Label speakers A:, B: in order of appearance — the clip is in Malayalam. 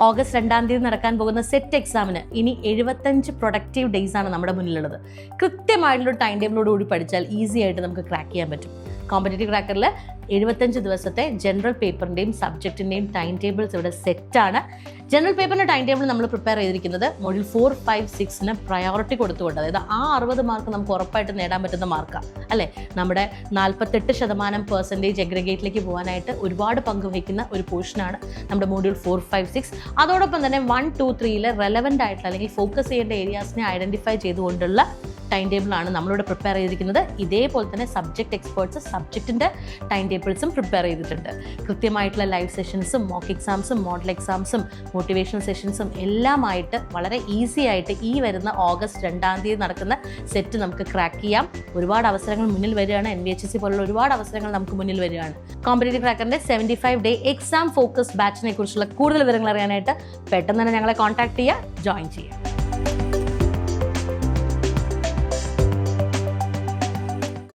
A: ഓഗസ്റ്റ് 2 നടക്കാൻ പോകുന്ന സെറ്റ് എക്സാമിന് ഇനി 75 പ്രൊഡക്റ്റീവ് ഡേയ്സ് ആണ് നമ്മുടെ മുന്നിലുള്ളത്. കൃത്യമായിട്ടുള്ള ടൈം ടേബിളോട് കൂടി പഠിച്ചാൽ ഈസി ആയിട്ട് നമുക്ക് ക്രാക്ക് ചെയ്യാൻ പറ്റും. കോമ്പറ്റേറ്റീവ് ക്രാക്കറിൽ 75 ദിവസത്തെ ജനറൽ പേപ്പറിൻ്റെയും സബ്ജക്റ്റിൻ്റെയും ടൈം ടേബിൾസ് ഇവിടെ സെറ്റാണ്. ജനറൽ പേപ്പറിൻ്റെ ടൈം ടേബിൾ നമ്മൾ പ്രിപ്പയർ ചെയ്തിരിക്കുന്നത് മൊഡ്യൂൾ 4, 5, 6 പ്രയോറിറ്റി കൊടുത്തുകൊണ്ട്, അതായത് ആ 60 മാർക്ക് നമുക്ക് ഉറപ്പായിട്ട് നേടാൻ പറ്റുന്ന മാർക്കാണ് അല്ലേ. നമ്മുടെ 48% എഗ്രിഗേറ്റിലേക്ക് പോകാനായിട്ട് ഒരുപാട് പങ്ക് വഹിക്കുന്ന ഒരു പോർഷനാണ് നമ്മുടെ മൊഡ്യൂൾ 4, 5, 6. അതോടൊപ്പം തന്നെ 1, 2, 3 റെലവൻ്റ് ആയിട്ടുള്ള അല്ലെങ്കിൽ ഫോക്കസ് ചെയ്യേണ്ട ഏരിയാസിനെ ഐഡൻറ്റിഫൈ ചെയ്തുകൊണ്ടുള്ള ടൈം ടേബിളാണ് നമ്മളിവിടെ പ്രിപ്പയർ ചെയ്തിരിക്കുന്നത്. ഇതേപോലെ തന്നെ സബ്ജക്റ്റ് എക്സ്പേർട്സ് സബ്ജക്റ്റിൻ്റെ ടൈം ടേബിൾസും പ്രിപ്പയർ ചെയ്തിട്ടുണ്ട്. കൃത്യമായിട്ടുള്ള ലൈവ് സെഷൻസും മോക്ക് എക്സാംസും മോഡൽ എക്സാംസും മോട്ടിവേഷണൽ സെഷൻസും എല്ലാമായിട്ട് വളരെ ഈസി ആയിട്ട് ഈ വരുന്ന ഓഗസ്റ്റ് 2 നടക്കുന്ന സെറ്റ് നമുക്ക് ക്രാക്ക് ചെയ്യാം. ഒരുപാട് അവസരങ്ങൾ മുന്നിൽ വരികയാണ്. NVHSC പോലുള്ള ഒരുപാട് അവസരങ്ങൾ നമുക്ക് മുന്നിൽ വരികയാണ്. കോമ്പറ്റേറ്റീവ് ക്രാക്കറിൻ്റെ 75 ഡേ എക്സാം ഫോക്കസ് ബാച്ചിനെ കുറിച്ചുള്ള കൂടുതൽ വിവരങ്ങൾ അറിയാനായിട്ട് പെട്ടെന്ന് തന്നെ ഞങ്ങളെ കോൺടാക്ട് ചെയ്യുക, ജോയിൻ ചെയ്യുക.